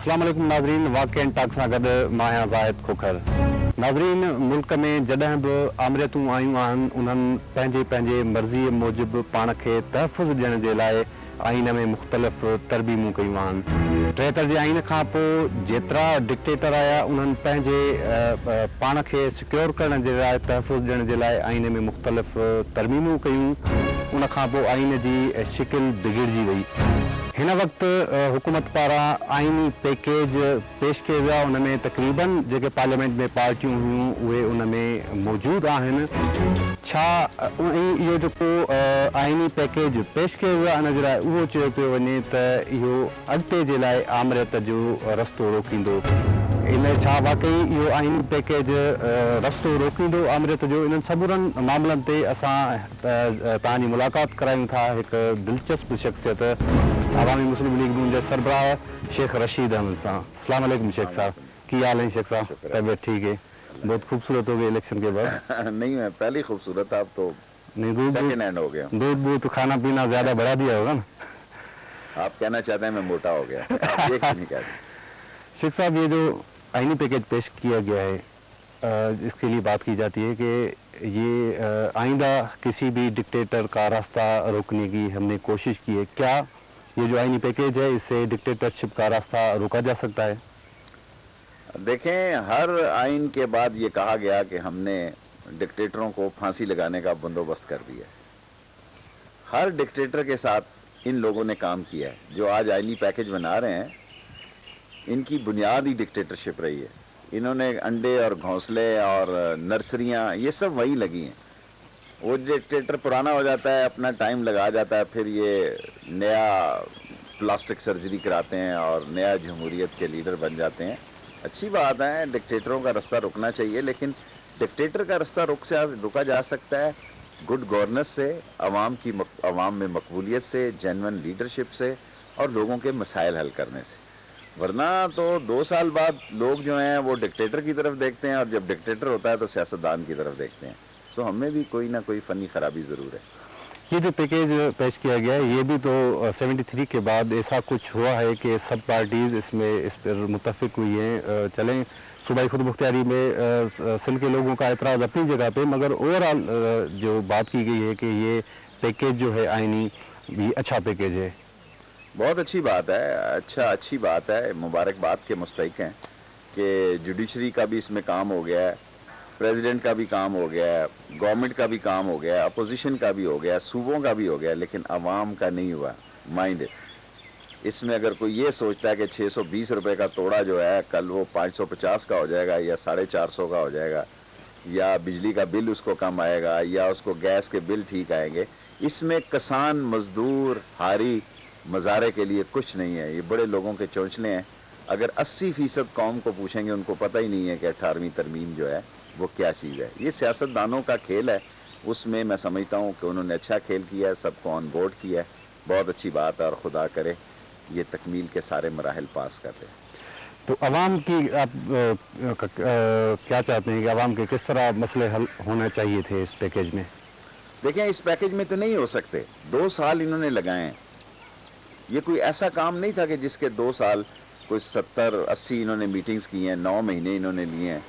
अस्सलाम वालेकुम नाज़रीन, वाक़िअन टाक सां गॾु मां आहियां ज़ाहिद खोखर। नाज़रीन, मुल्क में जॾहिं बि आमरियतूं आयूं आहिनि उन्हनि पंहिंजे मर्ज़ीअ मूजिबि पाण खे तहफ़ुज़ ॾियण जे लाइ आइन में मुख़्तलिफ़ तरबीमूं कयूं आहिनि। 73 जे आइन खां पोइ जेतिरा डिक्टेटर आया उन्हनि पंहिंजे पाण खे सिक्योर करण जे लाइ तहफ़ुज़ ॾियण जे लाइ आइन में मुख़्तलिफ़ तरमीमूं कयूं। उन खां पोइ आइन जी शिकिल बिगड़जी वई। हिन वक़्तु हुकूमत पारां आइनी पैकेज पेश कयो विया। उन में तक़रीबन जेके पार्लियामेंट में पार्टियूं हुयूं उहे उन में मौजूदु आहिनि। छा इहो जेको आइनी पैकेज पेश कयो वियो आहे इन जे लाइ उहो चयो पियो वञे त इहो अॻिते जे लाइ आमरियत जो रस्तो रोकींदो। इन छा वाक़ई इहो आइनी पैकेज रस्तो रोकींदो आमरियत जो? इन्हनि सभुरनि मामलनि ते असां तव्हांजी मुलाक़ात करायूं था हिकु दिलचस्प शख़्सियत अवामी मुस्लिम लीग नून जे सरबराह शेख रशीद अहमद सां। अस्सलाम वालेकुम शेख साहब, की हाल है शेख साहब? तबीयत ठीक है? बहुत खूबसूरत हो गई इलेक्शन के बाद। नहीं, मैं पहले खूबसूरत था, अब तो नहीं सेकंड हैंड हो गया। दूध बूध तो खाना पीना ज्यादा बढ़ा दिया होगा ना? आप कहना चाहते हैं मैं मोटा हो गया? आप ये क्यों नहीं कहते? शेख साहब, ये जो आइनी पैकेज पेश किया गया है इसके लिए बात की जाती है कि ये आइंदा किसी भी डिक्टेटर का रास्ता रोकने की हमने कोशिश की है। क्या ये जो आइनी पैकेज है इससे डिक्टेटरशिप का रास्ता रोका जा सकता है? देखें, हर आइन के बाद ये कहा गया कि हमने डिक्टेटरों को फांसी लगाने का बंदोबस्त कर दिया। हर डिक्टेटर के साथ इन लोगों ने काम किया है। जो आज आइनी पैकेज बना रहे हैं इनकी बुनियाद ही डिक्टेटरशिप रही है। इन्होंने अंडे और घोंसले और नर्सरियां ये सब वही लगी हैं। वो डिक्टेटर पुराना हो जाता है, अपना टाइम लगा जाता है, फिर ये नया प्लास्टिक सर्जरी कराते हैं और नया जमहूरियत के लीडर बन जाते हैं। अच्छी बात है, डिक्टेटरों का रास्ता रुकना चाहिए, लेकिन डिक्टेटर का रास्ता रुका जा सकता है गुड गवर्नेंस से, अवाम में मकबूलियत से, जेन्युइन लीडरशिप से और लोगों के मसाइल हल करने से। वरना तो 2 साल बाद लोग जो हैं वो डिक्टेटर की तरफ देखते हैं और जब डिक्टेटर होता है तो सियासतदान की तरफ देखते हैं। सो हमें भी कोई ना कोई फ़नी खराबी ज़रूर है। ये जो पैकेज पेश किया गया है ये भी तो 73 के बाद ऐसा कुछ हुआ है कि सब पार्टीज़ इस पर मुत्तफिक हुई हैं। चलें, सूबाई खुद मुख्तियारी में सिंध के लोगों का एतराज़ अपनी जगह पे, मगर ओवरऑल जो बात की गई है कि ये पैकेज जो है आइनी भी अच्छा पैकेज है। बहुत अच्छी बात है, अच्छी बात है। मुबारकबाद के मुस्तहिक हैं कि जुडिशरी का भी इसमें काम हो गया है, प्रेसिडेंट का भी काम हो गया है, गवर्नमेंट का भी काम हो गया है, अपोजिशन का भी हो गया है, सूबों का भी हो गया है, लेकिन आवाम का नहीं हुआ। Mind it. इसमें अगर कोई ये सोचता है कि 620 रुपये का तोड़ा जो है कल वो 550 का हो जाएगा या 450 का हो जाएगा, या बिजली का बिल उसको कम आएगा या उसको गैस के बिल ठीक आएंगे, इसमें किसान, मजदूर, हारी, मज़ारे के लिए कुछ नहीं है। ये बड़े लोगों के चौंचले हैं। अगर 80% कौम को पूछेंगे उनको पता ही नहीं है कि 18वीं तरमीम जो है वो क्या चीज़ है। ये सियासतदानों का खेल है, उसमें मैं समझता हूँ कि उन्होंने अच्छा खेल किया है, सबको ऑन बोर्ड किया है। बहुत अच्छी बात है और खुदा करे ये तकमील के सारे मराहल पास कर रहे हैं। तो अवाम की आप क्या चाहते हैं कि अवाम के किस तरह मसले हल होने चाहिए थे इस पैकेज में? देखें, इस पैकेज में तो नहीं हो सकते। 2 साल इन्होंने लगाए हैं। ये कोई ऐसा काम नहीं था कि जिसके 2 साल कोई 70-80 इन्होंने मीटिंग्स की हैं, 9 महीने इन्होंने लिए हैं,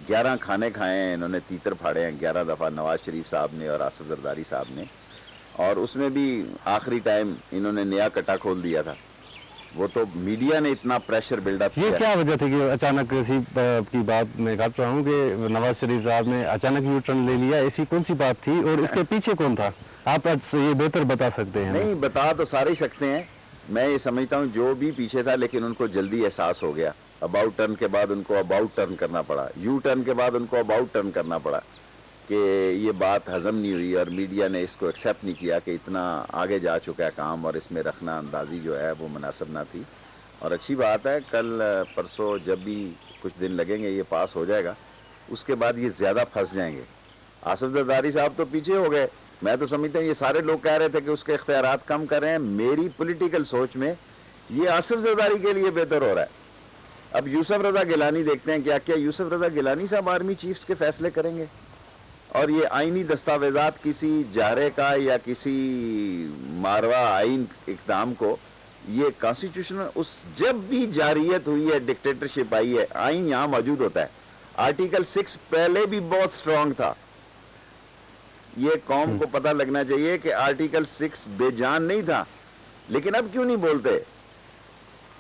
11 खाने खाए हैं, इन्होंने तीतर फाड़े हैं 11 दफ़ा नवाज शरीफ साहब ने और आसिफ जरदारी साहब ने, और उसमें भी आखिरी टाइम इन्होंने नया कटा खोल दिया था। वो तो मीडिया ने इतना प्रेशर बिल्डअप किया। ये क्या वजह थी कि अचानक इसी की बात मैं कहता हूँ कि नवाज शरीफ साहब ने अचानक यू टर्न ले लिया, ऐसी कौन सी बात थी और इसके पीछे कौन था? आप ये बेहतर बता सकते हैं। नहीं, बता तो सारे ही सकते हैं। मैं ये समझता हूँ जो भी पीछे था, लेकिन उनको जल्दी एहसास हो गया। अबाउट टर्न के बाद उनको अबाउट टर्न करना पड़ा, यू टर्न के बाद उनको अबाउट टर्न करना पड़ा कि ये बात हजम नहीं हुई और मीडिया ने इसको एक्सेप्ट नहीं किया कि इतना आगे जा चुका है काम और इसमें रखना अंदाजी जो है वो मुनासिब ना थी। और अच्छी बात है, कल परसों जब भी कुछ दिन लगेंगे ये पास हो जाएगा, उसके बाद ये ज़्यादा फंस जाएंगे। आसिफ जरदारी साहब तो पीछे हो गए। मैं तो समझता हूँ ये सारे लोग कह रहे थे कि उसके इख्तियारात कम कर रहे हैं। मेरी पॉलिटिकल सोच में ये आसिफ जरदारी के लिए बेहतर हो रहा है। अब यूसुफ रज़ा गिलानी देखते हैं क्या यूसुफ रज़ा गिलानी साहब आर्मी चीफ्स के फैसले करेंगे? और ये आइनी दस्तावेज़ात किसी जारे का या किसी मारवा आइन इक़दाम को یہ کانسٹیٹیوشن اس جب بھی جاریت ہوئی ہے، ڈکٹیٹرشپ آئی ہے، آئین یہاں موجود ہوتا ہے. آرٹیکل 6 پہلے بھی بہت سٹرونگ تھا. یہ قوم کو پتہ لگنا چاہیے کہ آرٹیکل 6 بے جان نہیں تھا. لیکن اب کیوں نہیں بولتے؟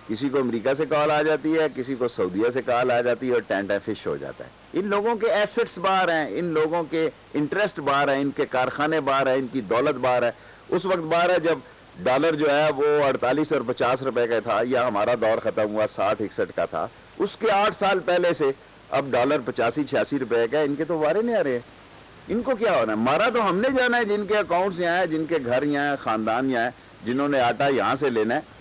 کسی کو امریکہ سے کال آ جاتی ہے، کسی کو سعودیہ سے کال آ جاتی ہے اور ٹینٹا فش ہو جاتا ہے. ان لوگوں کے ایسٹس باہر ہیں، ان لوگوں کے انٹرسٹ باہر ہیں، ان کے کارخانے باہر ہیں، ان کی دولت باہر ہے. اس وقت باہر ہے جب ڈالر جو ہے وہ 48 اور 50 روپے کا تھا، یا ہمارا دور ختم ہوا 60-61 کا تھا. اس کے 8 سال پہلے سے اب ڈالر 85-86 روپے کا ہے. ان کے تو وارے نہیں آ رہے ہیں. ان کو کیا ہونا ہے؟ مارا تو ہم نے جانا ہے، جن کے اکاؤنٹس یہاں ہیں، جن کے گھر یہاں ہیں، خاندان یہاں ہیں، جنہوں نے آٹا یہاں سے لینا ہے.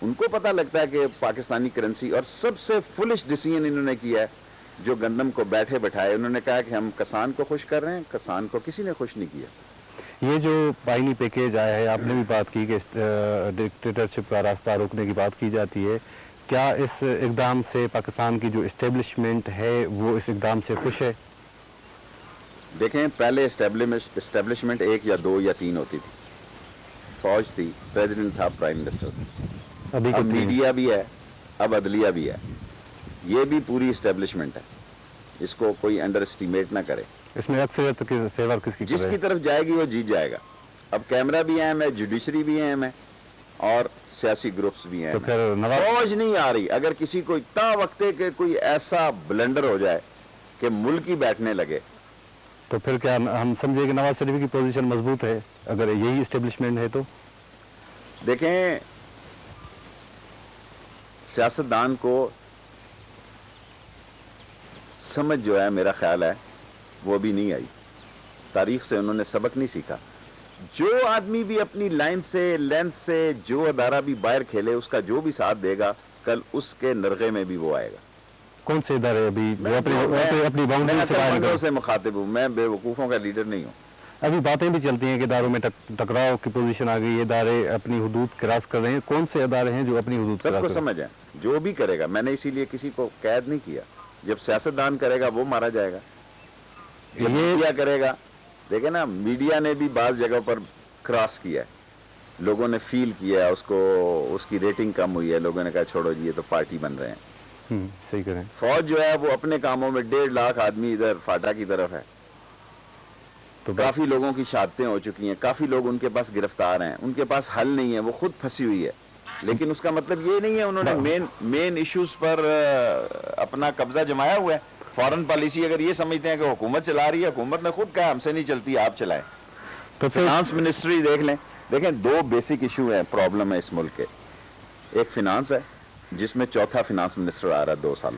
ان کو پتہ لگتا ہے کہ پاکستانی کرنسی. اور سب سے فلش ڈیسیژن انہوں نے کیا ہے جو گندم کو بیٹھے بٹھائے. انہوں نے کہا کہ ہم کسان کو خوش کر رہے ہیں. کسان کو کسی نے خوش نہیں کیا. یہ جو آئینی پیکیج آیا ہے، آپ نے بھی بات کی کہ ڈکٹیٹرشپ کا راستہ روکنے کی بات کی جاتی ہے. کیا اس اقدام سے پاکستان کی جو اسٹیبلشمنٹ ہے وہ اس اقدام سے خوش ہے؟ دیکھیں، پہلے اسٹیبلشمنٹ 1 یا 2 یا 3 ہوتی تھی. فوج تھی، پریزیڈنٹ تھا، پرائم منسٹر تھا. ابھی اب میڈیا بھی ہے، اب عدلیہ بھی ہے. یہ بھی پوری اسٹیبلشمنٹ ہے. اس کو کوئی انڈر اسٹیمیٹ نہ کرے. اس میں اکثریت کے فیور کس کی جس کی طرف جائے گی وہ جیت جائے گا. اب کیمرہ بھی اہم ہے، جوڈیشری بھی اہم ہے، اور سیاسی گروپس بھی ہیں. تو پھر فوج نہیں آ رہی. اگر کسی کو اتنا وقت ہے کہ کوئی ایسا بلنڈر ہو جائے کہ ملک ہی بیٹھنے لگے، تو پھر کیا ہم سمجھے کہ نواز شریف کی پوزیشن مضبوط ہے اگر یہی اسٹیبلشمنٹ ہے تو؟ دیکھیں، سیاستدان کو سمجھ جو ہے، میرا خیال ہے وہ بھی نہیں آئی. تاریخ سے انہوں نے سبق نہیں سیکھا. جو آدمی بھی اپنی لائن سے، لینتھ سے، جو ادارہ بھی باہر کھیلے، اس کا جو بھی ساتھ دے گا، کل اس کے نرغے میں بھی وہ آئے گا. کون سے ادارے ابھی جو اپنی باؤنڈری سے باہر سے مخاطب ہوں. میں بے وقوفوں کا لیڈر نہیں ہوں. ابھی باتیں بھی چلتی ہیں کہ اداروں میں ٹکراؤ کی پوزیشن آ گئی، یہ ادارے اپنی حدود کراس کر رہے ہیں. کون سے ادارے ہیں جو اپنی حدود سب کو سمجھ ہے. جو بھی کرے گا، میں نے اسی لیے کسی کو قید نہیں کیا. جب سیاستدان کرے گا وہ مارا جائے گا. یہ میڈیا کرے گا. دیکھیں نا، میڈیا نے بھی بعض جگہ پر کراس کیا ہے. لوگوں نے فیل کیا ہے، اس کی ریٹنگ کم ہوئی ہے. لوگوں نے کہا چھوڑو جی، یہ تو پارٹی بن رہے ہیں. صحیح کریں. فوج جو ہے وہ اپنے کاموں میں 1.5 لاکھ آدمی ادھر فاٹا کی طرف ہے. تو کافی لوگوں کی شہادتیں ہو چکی ہیں. کافی لوگ ان کے پاس گرفتار ہیں. ان کے پاس حل نہیں ہے. وہ خود پھنسی ہوئی ہے. لیکن اس کا مطلب یہ نہیں ہے انہوں نے مین ایشوز پر اپنا قبضہ جمایا ہوا ہے. فارن پالیسی اگر یہ سمجھتے ہیں کہ حکومت چلا رہی ہے، حکومت نے خود کہا ہم سے نہیں چلتی، آپ چلائیں. تو فنانس منسٹری دیکھ لیں. دیکھیں، 2 بیسک ایشو ہیں، پرابلم ہے اس ملک کے. ایک فنانس ہے، جس میں چوتھا فنانس منسٹر آ رہا ہے 2 سال